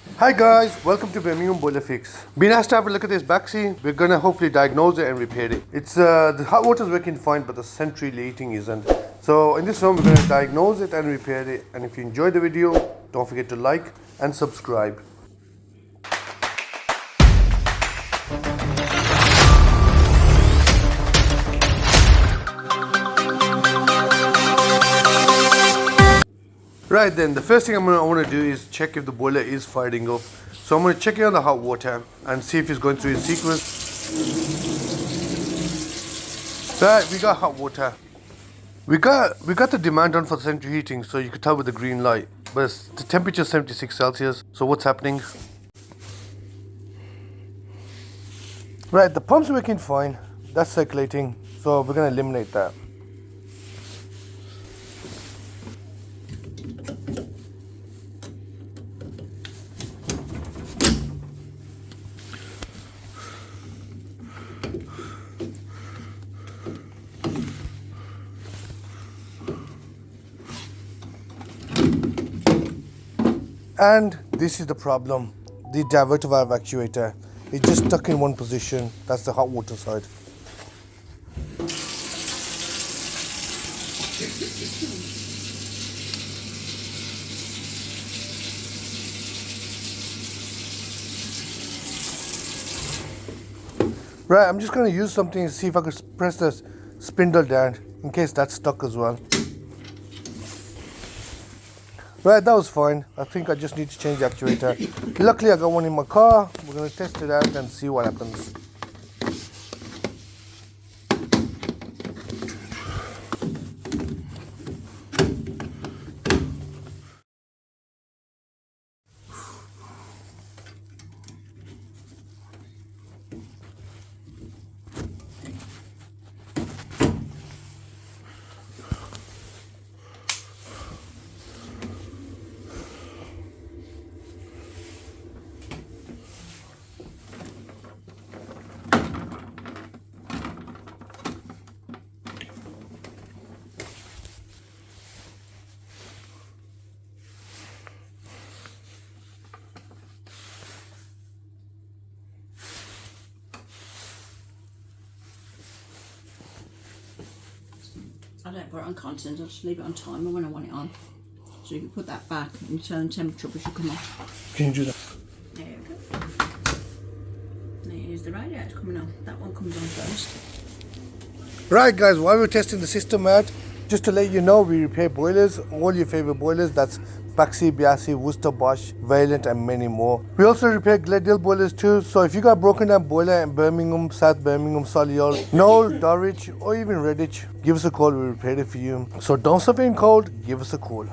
Hi guys, welcome to Birmingham Boiler Fix. Been asked to have a look at this Baxi. We're gonna hopefully diagnose it and repair it. It's the hot water's working fine, but the central heating isn't. So in this one, we're gonna diagnose it and repair it. And if you enjoyed the video, don't forget to like and subscribe. Right then, the first thing I want to do is check if the boiler is firing up. So I'm going to check it on the hot water and see if it's going through its sequence. Right, we got hot water. We got the demand on for central heating, so you could tell with the green light. But the temperature is 76 Celsius. So what's happening? Right, the pump's working fine. That's circulating. So we're going to eliminate that. And this is the problem, the diverter valve actuator. It's just stuck in one position. That's the hot water side. Right, I'm just going to use something to see if I could press the spindle down in case that's stuck as well. Right, that was fine. I think I just need to change the actuator. Luckily I got one in my car. We're going to test it out and see what happens. I don't put it on constant, I just leave it on timer when I want it on. So you can put that back and turn temperature up as you come off. Can you do that? There you go. There's the radiator coming on. That one comes on first. Right guys, while we're testing the system out, just to let you know, we repair boilers, all your favorite boilers. That's Baxi, Biasi, Worcester-Bosch, Vaillant and many more. We also repair Gledhill boilers too. So if you got a broken down boiler in Birmingham, South Birmingham, Solihull, Knoll, Dulwich or even Redditch, give us a call, we repair it for you. So don't suffer in cold, give us a call.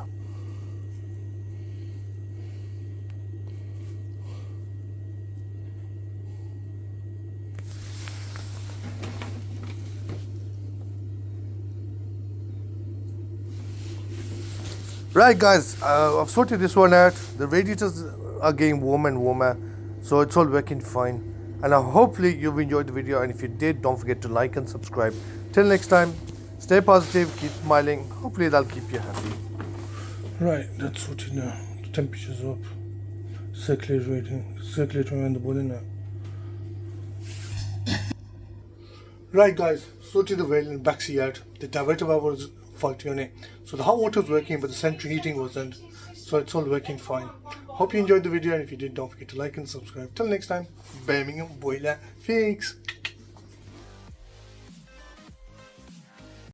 Right guys, I've sorted this one out. The radiators are getting warmer and warmer, so it's all working fine. And hopefully you've enjoyed the video, and if you did, don't forget to like and subscribe. Till next time, stay positive, keep smiling. Hopefully that'll keep you happy. Right, that's sorted now. The temperature's up. Circulating around the boiler now. Right guys, sorted the vaillant Baxi out. The diverter valve was faulty on it, so the hot water was working but the central heating wasn't, so it's all working fine. Hope you enjoyed the video, and if you did, don't forget to like and subscribe. Till next time, Birmingham Boiler Fix.